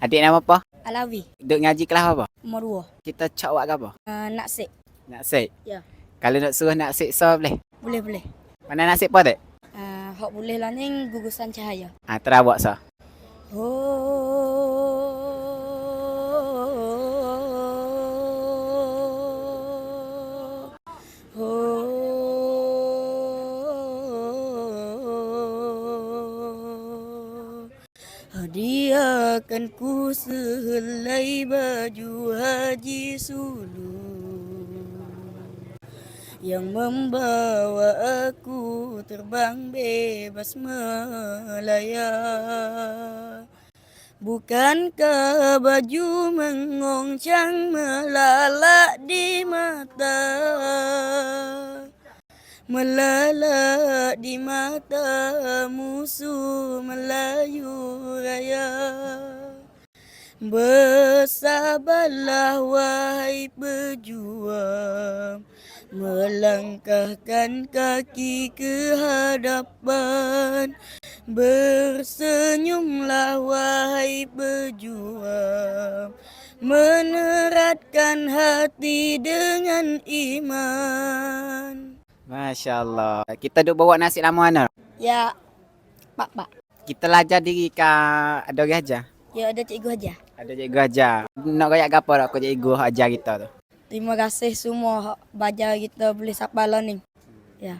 Adik nama apa? Alawi, Duk ngaji kelas apa? umur 2. Kita cak awak ke apa? Nak sik. Nak sik? Ya. Kalau nak suruh nak siksa boleh? Boleh. Mana nak sik apa dek? Hak boleh lah ni gugusan cahaya. Terawak sah. Hadiahkan ku sehelai baju haji sulu yang membawa aku terbang bebas melaya. Bukankah baju mengoncang melalak di mata, melalak di mata musuh Melayu Raya? Bersabarlah wahai pejuang, melangkahkan kaki ke hadapan. Bersenyumlah wahai pejuang, meneratkan hati dengan iman. Masya Allah. Kita duk bawa nasi lama mana? Ya, Pak. Kita lajar diri ke ada orang ajar? Ya, ada cikgu aja. Ada cikgu ajar. Nak kayak apa nak kau cikgu ajar kita tu? Terima kasih semua baca kita boleh sapa learning. Ya.